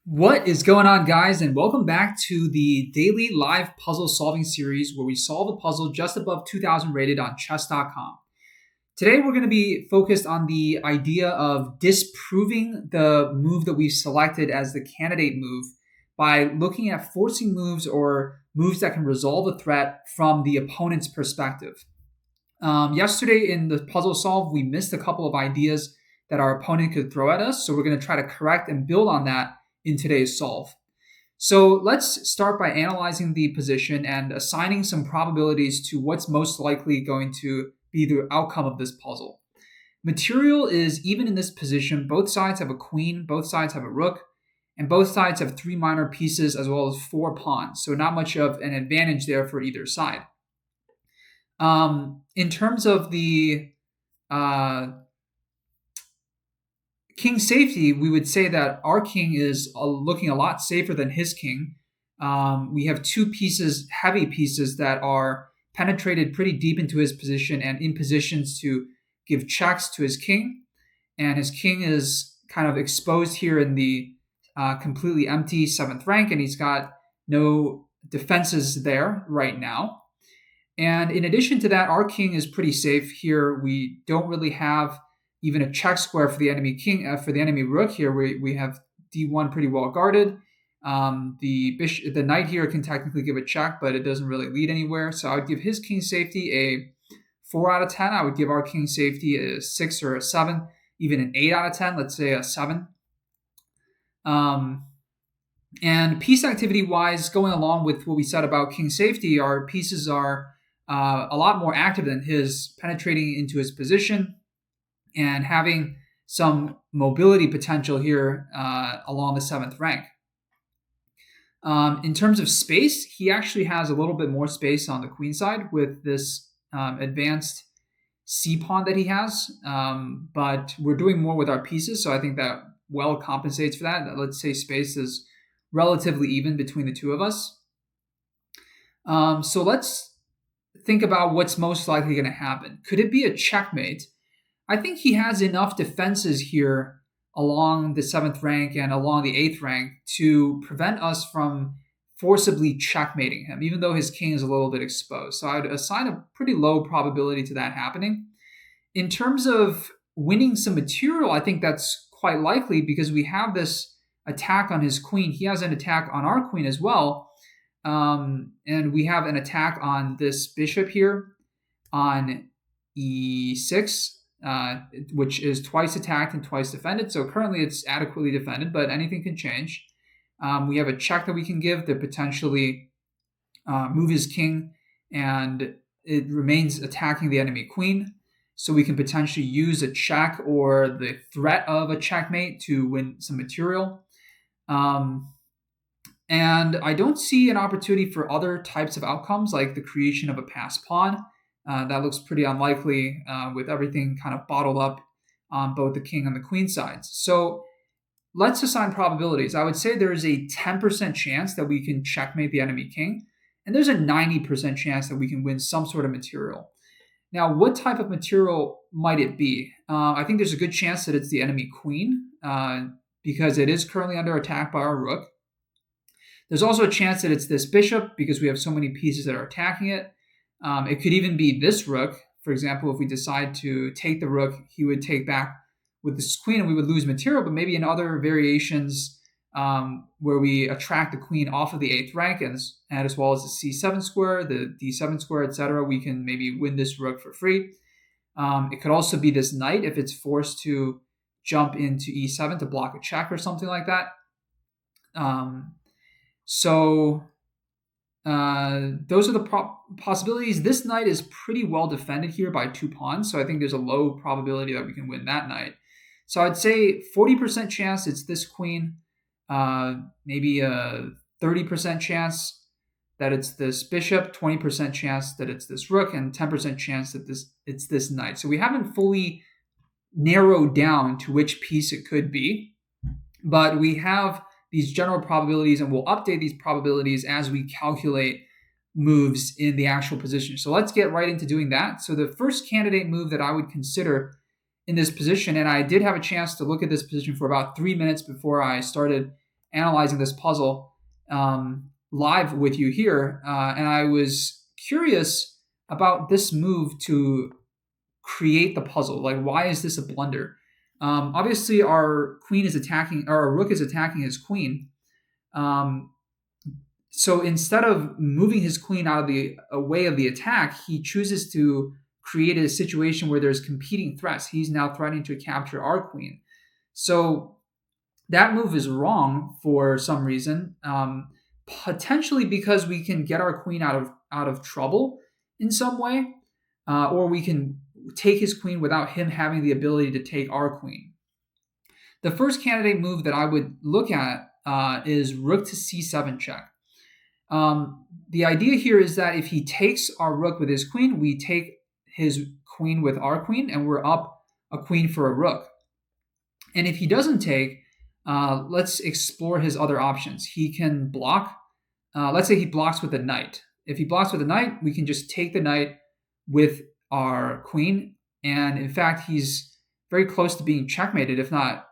What is going on, guys, and welcome back to the daily live puzzle solving series where we solve a puzzle just above 2000 rated on chess.com. Today, we're going to be focused on the idea of disproving the move that we've selected as the candidate move by looking at forcing moves or moves that can resolve a threat from the opponent's perspective. Yesterday in the puzzle solve, we missed a couple of ideas that our opponent could throw at us, so we're going to try to correct and build on that in today's solve. So let's start by analyzing the position and assigning some probabilities to what's most likely going to be the outcome of this puzzle. Material is even in this position. Both sides have a queen, both sides have a rook, and both sides have three minor pieces as well as four pawns. So not much of an advantage there for either side. In terms of the king safety, we would say that our king is looking a lot safer than his king. We have two pieces, heavy pieces, that are penetrated pretty deep into his position and in positions to give checks to his king. And his king is kind of exposed here in the completely empty 7th rank, and he's got no defenses there right now. And in addition to that, our king is pretty safe here. We don't really have even a check square for the enemy king, for the enemy rook here. We have d1 pretty well guarded. The knight here can technically give a check, but it doesn't really lead anywhere. So I would give his king safety a 4 out of 10. I would give our king safety a 6 or a 7, even an 8 out of 10, let's say a 7. And piece activity wise, going along with what we said about king safety, our pieces are a lot more active than his, penetrating into his position and having some mobility potential here along the 7th rank. In terms of space, he actually has a little bit more space on the queen side with this advanced c pawn that he has, but we're doing more with our pieces, so I think that well compensates for that. Let's say space is relatively even between the two of us. So let's think about what's most likely going to happen. Could it be a checkmate? I think he has enough defenses here along the 7th rank and along the 8th rank to prevent us from forcibly checkmating him, even though his king is a little bit exposed. So I would assign a pretty low probability to that happening. In terms of winning some material, I think that's quite likely because we have this attack on his queen. He has an attack on our queen as well. And we have an attack on this bishop here on e6, which is twice attacked and twice defended. So currently it's adequately defended, but anything can change. We have a check that we can give to potentially move his king, and it remains attacking the enemy queen. So we can potentially use a check or the threat of a checkmate to win some material. And I don't see an opportunity for other types of outcomes like the creation of a passed pawn. That looks pretty unlikely with everything kind of bottled up on both the king and the queen sides. So let's assign probabilities. I would say there is a 10% chance that we can checkmate the enemy king, and there's a 90% chance that we can win some sort of material. Now, what type of material might it be? I think there's a good chance that it's the enemy queen because it is currently under attack by our rook. There's also a chance that it's this bishop because we have so many pieces that are attacking it. It could even be this rook. For example, if we decide to take the rook, he would take back with this queen and we would lose material, but maybe in other variations where we attract the queen off of the 8th rank and as well as the c7 square, the d7 square, etc., we can maybe win this rook for free. It could also be this knight if it's forced to jump into e7 to block a check or something like that. So those are the possibilities. This knight is pretty well defended here by 2 pawns, so I think there's a low probability that we can win that knight. So I'd say 40% chance it's this queen, maybe a 30% chance that it's this bishop, 20% chance that it's this rook, and 10% chance that it's this knight. So we haven't fully narrowed down to which piece it could be, but we have these general probabilities, and we'll update these probabilities as we calculate moves in the actual position. So let's get right into doing that. So the first candidate move that I would consider in this position, and I did have a chance to look at this position for about 3 minutes before I started analyzing this puzzle live with you here, and I was curious about this move to create the puzzle. Like, why is this a blunder? Obviously, our queen is attacking, or our rook is attacking his queen. So instead of moving his queen out of the way of the attack, he chooses to create a situation where there's competing threats. He's now threatening to capture our queen. So that move is wrong for some reason, potentially because we can get our queen out of trouble in some way, or we can take his queen without him having the ability to take our queen. The first candidate move that I would look at is rook to c7 check. The idea here is that if he takes our rook with his queen, we take his queen with our queen, and we're up a queen for a rook. And if he doesn't take, let's explore his other options. He can block. Let's say he blocks with a knight. If he blocks with a knight, we can just take the knight with our queen. And in fact, he's very close to being checkmated, if not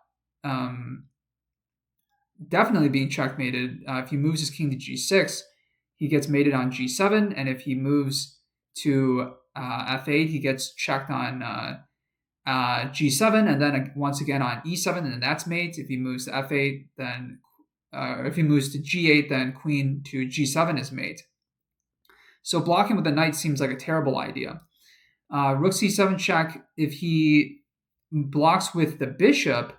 definitely being checkmated. If he moves his king to g6, he gets mated on g7. And if he moves to f8, he gets checked on g7, and then once again on e7, and then that's mate. If he moves to f8, then if he moves to g8, then queen to g7 is mate. So blocking with the knight seems like a terrible idea. Rook c7 check. If he blocks with the bishop,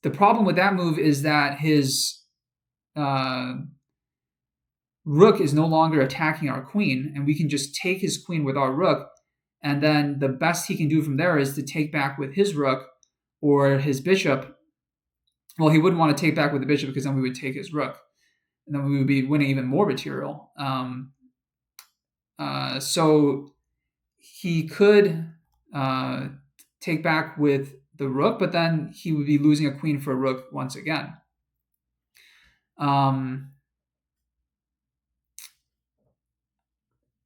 the problem with that move is that his rook is no longer attacking our queen, and we can just take his queen with our rook, and then the best he can do from there is to take back with his rook or his bishop. Well, he wouldn't want to take back with the bishop because then we would take his rook, and then we would be winning even more material. So he could take back with the rook, but then he would be losing a queen for a rook once again.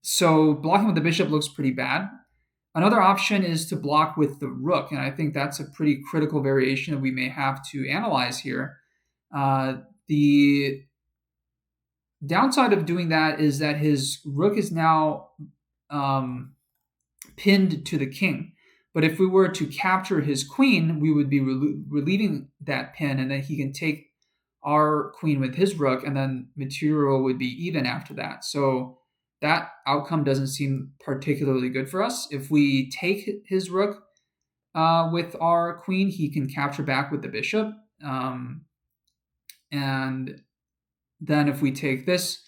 So blocking with the bishop looks pretty bad. Another option is to block with the rook, and I think that's a pretty critical variation that we may have to analyze here. The downside of doing that is that his rook is now pinned to the king. But if we were to capture his queen, we would be relieving that pin, and then he can take our queen with his rook, and then material would be even after that. So that outcome doesn't seem particularly good for us. If we take his rook with our queen, he can capture back with the bishop. And then if we take this,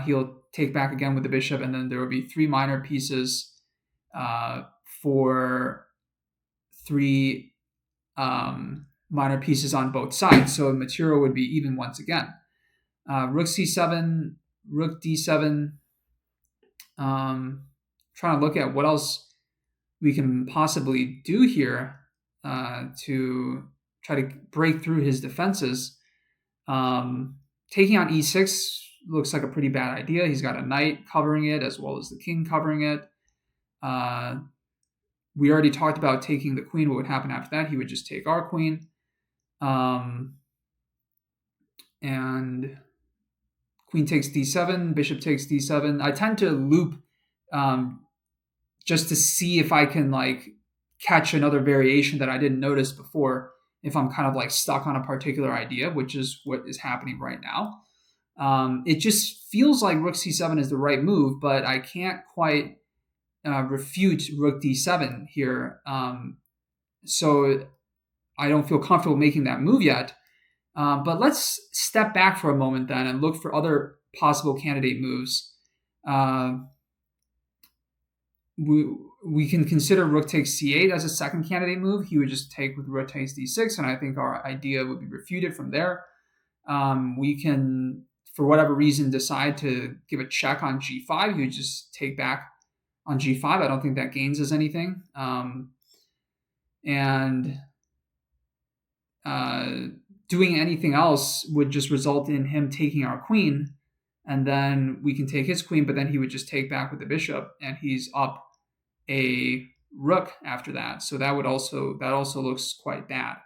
he'll take back again with the bishop, and then there will be three minor pieces for three minor pieces on both sides. So material would be even once again. Rook c7, rook d7. Trying to look at what else we can possibly do here to try to break through his defenses. Taking on e6 looks like a pretty bad idea. He's got a knight covering it as well as the king covering it. We already talked about taking the queen. What would happen after that? He would just take our queen. And queen takes d7, bishop takes d7. I tend to loop just to see if I can like catch another variation that I didn't notice before, if I'm kind of like stuck on a particular idea, which is what is happening right now. It just feels like rook c7 is the right move, but I can't quite refute rook d7 here. So I don't feel comfortable making that move yet. But let's step back for a moment then and look for other possible candidate moves. We can consider rook takes c8 as a second candidate move. He would just take with rook takes d6, and I think our idea would be refuted from there. We can, for whatever reason, decide to give a check on g5. You just take back on g5. I don't think that gains us anything. Doing anything else would just result in him taking our queen, and then we can take his queen, but then he would just take back with the bishop, and he's up a rook after that. So that also looks quite bad.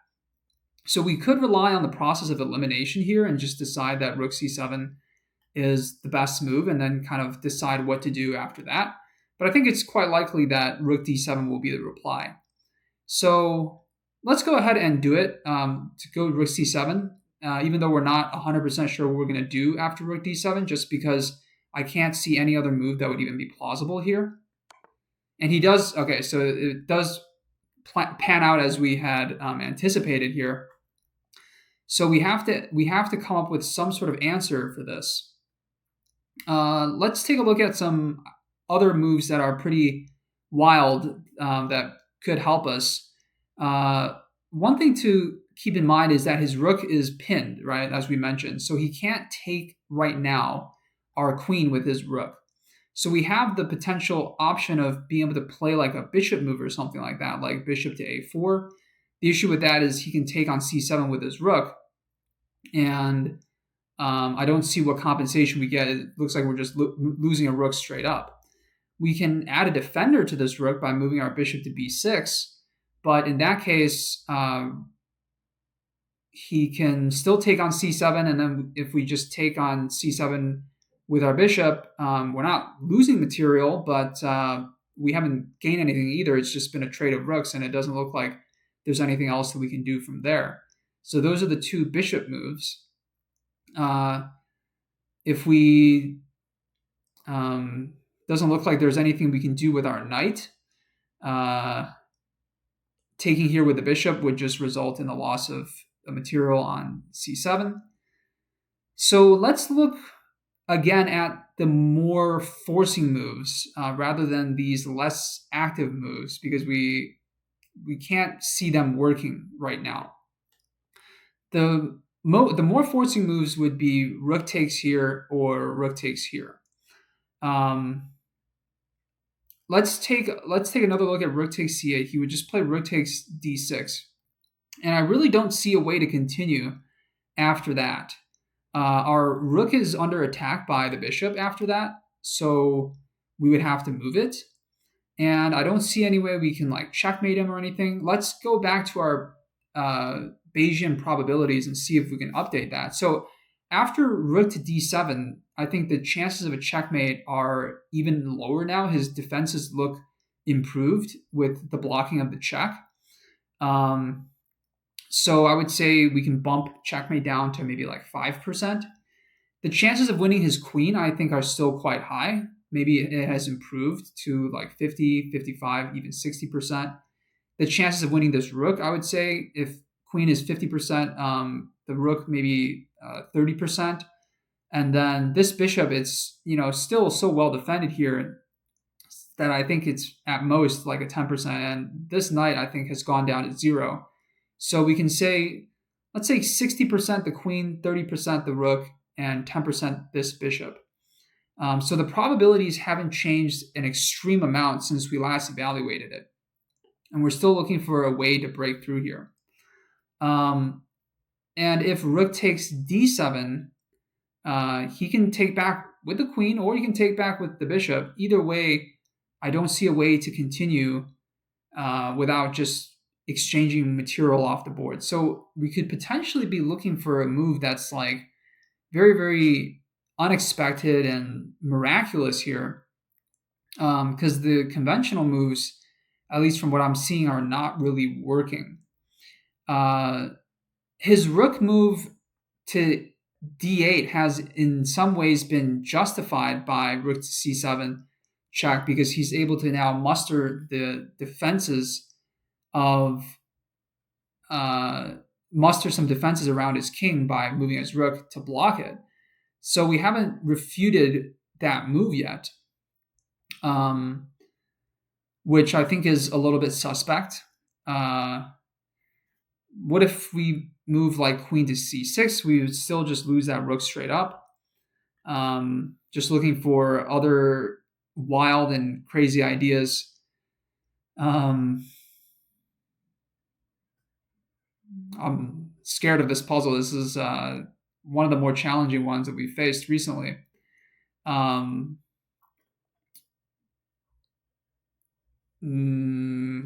So we could rely on the process of elimination here and just decide that rook c7 is the best move and then kind of decide what to do after that. But I think it's quite likely that rook d7 will be the reply. So let's go ahead and do it to go rook c7, even though we're not 100% sure what we're going to do after rook d7, just because I can't see any other move that would even be plausible here. And he does, okay, so it does pan out as we had anticipated here. So we have to come up with some sort of answer for this. Let's take a look at some other moves that are pretty wild that could help us. One thing to keep in mind is that his rook is pinned, right, as we mentioned. So he can't take right now our queen with his rook. So we have the potential option of being able to play like a bishop move or something like that, like bishop to a4. The issue with that is he can take on c7 with his rook, and I don't see what compensation we get. It looks like we're just losing a rook straight up. We can add a defender to this rook by moving our bishop to b6, but in that case, he can still take on c7, and then if we just take on c7 with our bishop, we're not losing material, but we haven't gained anything either. It's just been a trade of rooks, and it doesn't look like there's anything else that we can do from there. So those are the two bishop moves. If we doesn't look like there's anything we can do with our knight. Taking here with the bishop would just result in the loss of a material on c7. So let's look again at the more forcing moves rather than these less active moves, because we can't see them working right now. The more forcing moves would be rook takes here or rook takes here. Let's take another look at rook takes c8. He would just play rook takes d6, and I really don't see a way to continue after that. Our rook is under attack by the bishop after that, so we would have to move it. And I don't see any way we can like checkmate him or anything. Let's go back to our Bayesian probabilities and see if we can update that. So after rook to d7, I think the chances of a checkmate are even lower now. His defenses look improved with the blocking of the check. So I would say we can bump checkmate down to maybe like 5%. The chances of winning his queen, I think, are still quite high. Maybe it has improved to like 50, 55, even 60%. The chances of winning this rook, I would say, if queen is 50%, the rook maybe 30%. And then this bishop, it's still so well defended here that I think it's at most like a 10%. And this knight, I think, has gone down to 0. So we can say, let's say 60% the queen, 30% the rook, and 10% this bishop. So the probabilities haven't changed an extreme amount since we last evaluated it. And we're still looking for a way to break through here. And if rook takes d7, he can take back with the queen, or he can take back with the bishop. Either way, I don't see a way to continue without just exchanging material off the board. So we could potentially be looking for a move that's like very, very unexpected and miraculous here, because the conventional moves, at least from what I'm seeing, are not really working. His rook move to d8 has in some ways been justified by rook to c7 check, because he's able to now muster the defenses of muster some defenses around his king by moving his rook to block it. So we haven't refuted that move yet, which I think is a little bit suspect. What if we move like queen to c6? We would still just lose that rook straight up. Just looking for other wild and crazy ideas. I'm scared of this puzzle. This is one of the more challenging ones that we've faced recently.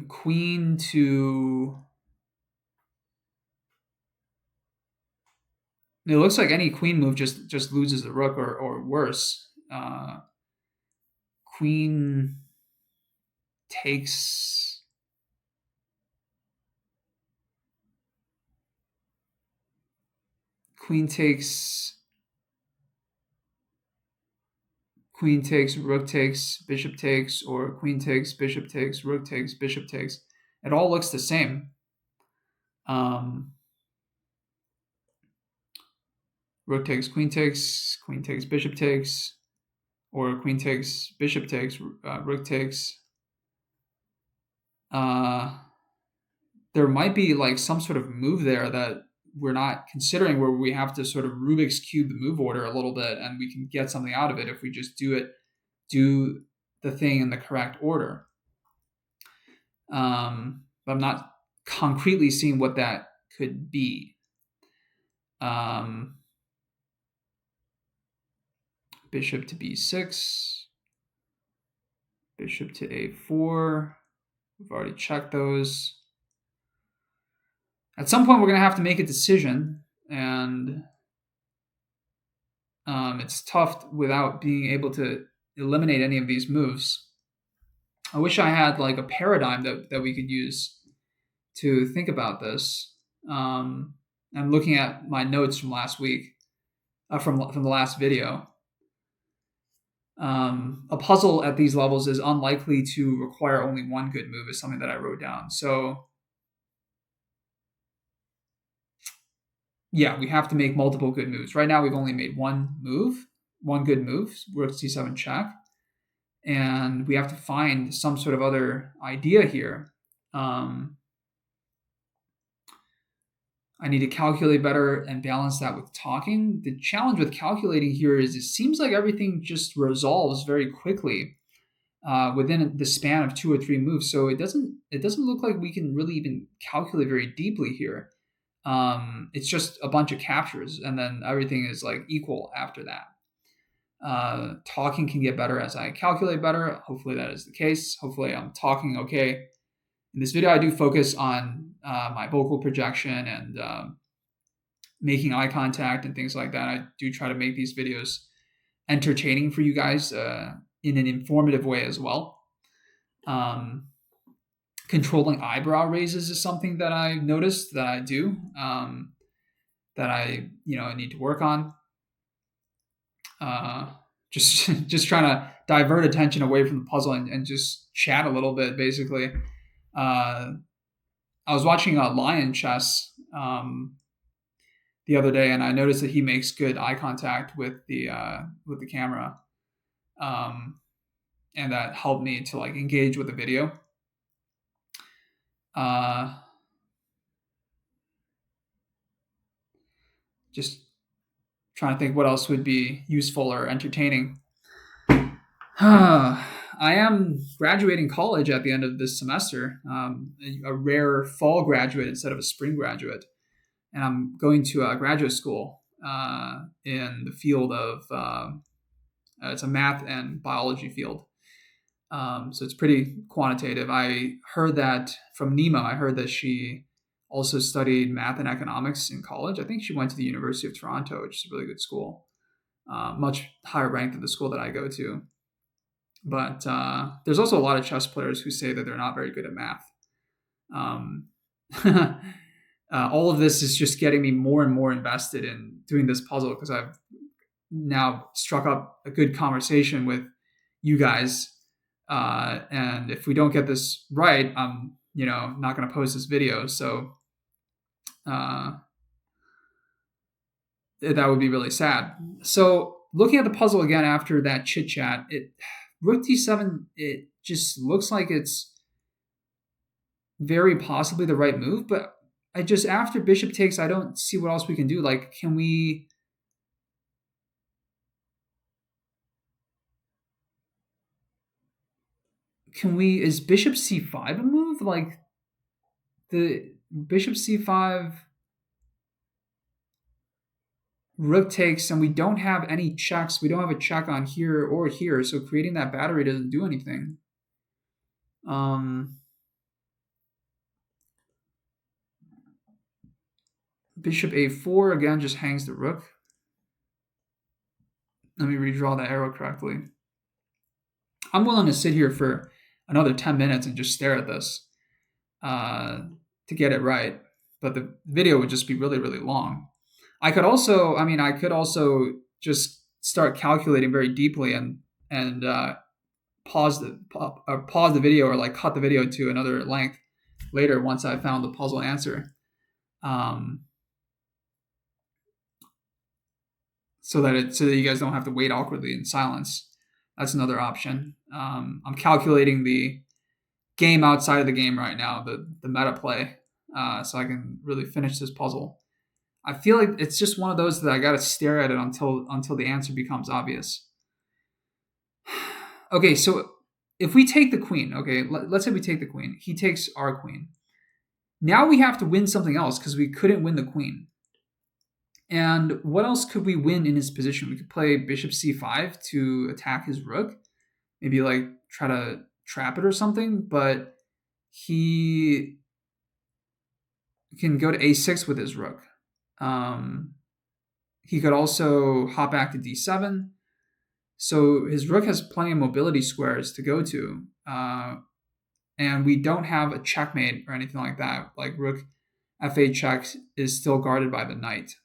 Queen to It looks like any queen move just loses the rook, or worse. Queen takes queen takes queen takes, rook takes, bishop takes, or queen takes, bishop takes, rook takes, bishop takes. It all looks the same. Um, Rook takes, queen takes, bishop takes, or queen takes, bishop takes, rook takes. Uh, there might be like some sort of move there that we're not considering, where we have to sort of Rubik's cube the move order a little bit, and we can get something out of it if we just do the thing in the correct order. But I'm not concretely seeing what that could be. Um, Bishop to b6, bishop to a4. We've already checked those. At some point, we're going to have to make a decision, and it's tough without being able to eliminate any of these moves. I wish I had like a paradigm that we could use to think about this. I'm looking at my notes from last week, from the last video. A puzzle at these levels is unlikely to require only one good move, is something that I wrote down. So yeah, we have to make multiple good moves. Right now, we've only made one good move, rook c7 check, and we have to find some sort of other idea here. I need to calculate better and balance that with talking. The challenge with calculating here is it seems like everything just resolves very quickly within the span of 2 or 3 moves. So it doesn't look like we can really even calculate very deeply here. It's just a bunch of captures, and then everything is like equal after that. Talking can get better as I calculate better. Hopefully that is the case. Hopefully I'm talking okay. In this video, I do focus on my vocal projection and making eye contact and things like that. I do try to make these videos entertaining for you guys in an informative way as well. Controlling eyebrow raises is something that I noticed that I do, that I need to work on. Just trying to divert attention away from the puzzle and just chat a little bit, basically. I was watching Lion Chess the other day, and I noticed that he makes good eye contact with the camera, and that helped me to like engage with the video. Just trying to think what else would be useful or entertaining. I am graduating college at the end of this semester, a rare fall graduate instead of a spring graduate. And I'm going to a graduate school in the field of, it's a math and biology field. So it's pretty quantitative. I heard that from Nima. I heard that she also studied math and economics in college. I think she went to the University of Toronto, which is a really good school, much higher ranked than the school that I go to. But there's also a lot of chess players who say that they're not very good at math. All of this is just getting me more and more invested in doing this puzzle, because I've now struck up a good conversation with you guys. And if we don't get this right, I'm not going to post this video. So that would be really sad. So looking at the puzzle again after that chit chat, rook d7, it just looks like it's very possibly the right move, but after bishop takes, I don't see what else we can do. Like, is bishop c5 a move? Like, the bishop c5, rook takes, and we don't have any checks. We don't have a check on here or here, so creating that battery doesn't do anything. Bishop a4 again just hangs the rook. Let me redraw the arrow correctly. I'm willing to sit here for another 10 minutes and just stare at this to get it right. But the video would just be really, really long. I could also just start calculating very deeply and pause the video, or like cut the video to another length later once I found the puzzle answer. So that you guys don't have to wait awkwardly in silence. That's another option. I'm calculating the game outside of the game right now, the meta play, so I can really finish this puzzle. I feel like it's just one of those that I got to stare at it until the answer becomes obvious. Okay, so if we take the queen, okay, let's say we take the queen. He takes our queen. Now we have to win something else because we couldn't win the queen. And what else could we win in his position? We could play bishop c5 to attack his rook. Maybe like try to trap it or something, but he can go to a6 with his rook. He could also hop back to d7. So his rook has plenty of mobility squares to go to. And we don't have a checkmate or anything like that. Like rook f8 check is still guarded by the knight.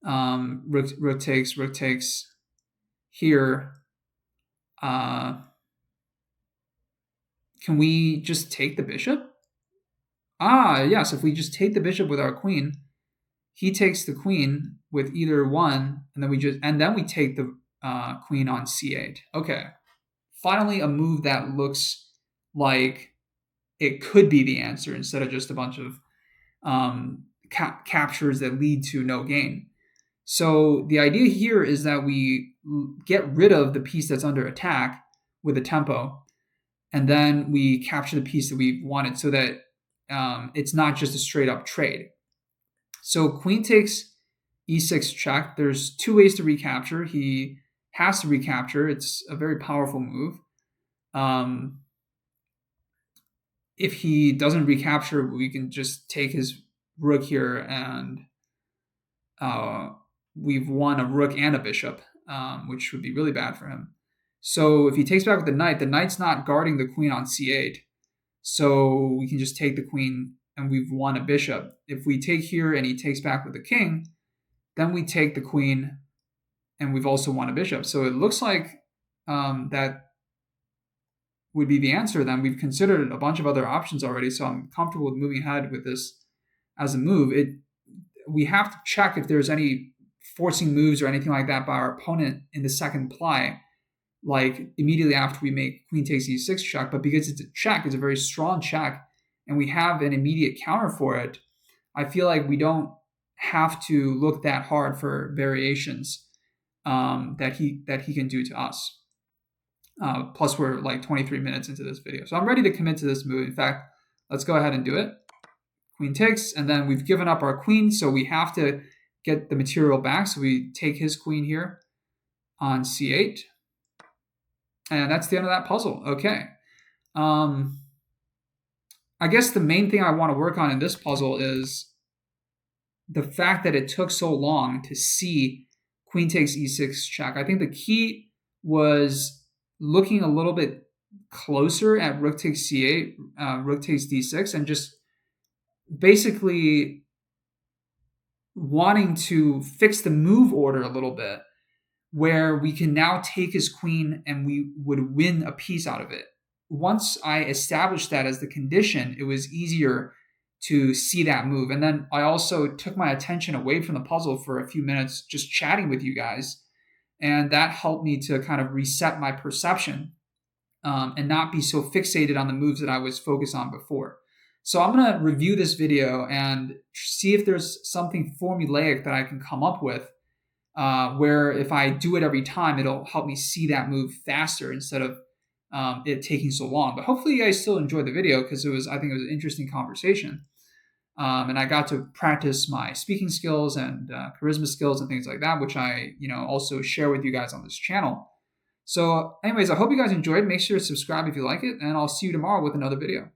Rook takes here. Can we just take the bishop? Yes, if we just take the bishop with our queen, he takes the queen with either one, and then we take the queen on c8. Okay. Finally, a move that looks like it could be the answer instead of just a bunch of captures that lead to no gain. So the idea here is that we get rid of the piece that's under attack with a tempo, and then we capture the piece that we wanted so that it's not just a straight up trade. So queen takes e6 check. There's two ways to recapture. He has to recapture. It's a very powerful move. If he doesn't recapture, we can just take his rook here, and we've won a rook and a bishop, which would be really bad for him. So if he takes back with the knight's not guarding the queen on c8. So we can just take the queen, and we've won a bishop. If we take here and he takes back with the king, then we take the queen, and we've also won a bishop. So it looks like that would be the answer. Then we've considered a bunch of other options already, so I'm comfortable with moving ahead with this as a move. We have to check if there's any forcing moves or anything like that by our opponent in the second ply, like immediately after we make queen takes e6 check. But because it's a check, it's a very strong check, and we have an immediate counter for it, I feel like we don't have to look that hard for variations that he can do to us. Plus, we're like 23 minutes into this video, so I'm ready to commit to this move. In fact, let's go ahead and do it. Queen takes, and then we've given up our queen, so we have to get the material back. So we take his queen here on c8, and that's the end of that puzzle. Okay. I guess the main thing I want to work on in this puzzle is the fact that it took so long to see queen takes e6 check. I think the key was looking a little bit closer at rook takes c8, rook takes d6, and just basically wanting to fix the move order a little bit, where we can now take his queen and we would win a piece out of it. Once I established that as the condition, it was easier to see that move. And then I also took my attention away from the puzzle for a few minutes, just chatting with you guys. And that helped me to kind of reset my perception and not be so fixated on the moves that I was focused on before. So I'm going to review this video and see if there's something formulaic that I can come up with where if I do it every time, it'll help me see that move faster instead of it taking so long. But hopefully you guys still enjoyed the video, because I think it was an interesting conversation. And I got to practice my speaking skills and charisma skills and things like that, which I also share with you guys on this channel. So anyways, I hope you guys enjoyed. Make sure to subscribe if you like it, and I'll see you tomorrow with another video.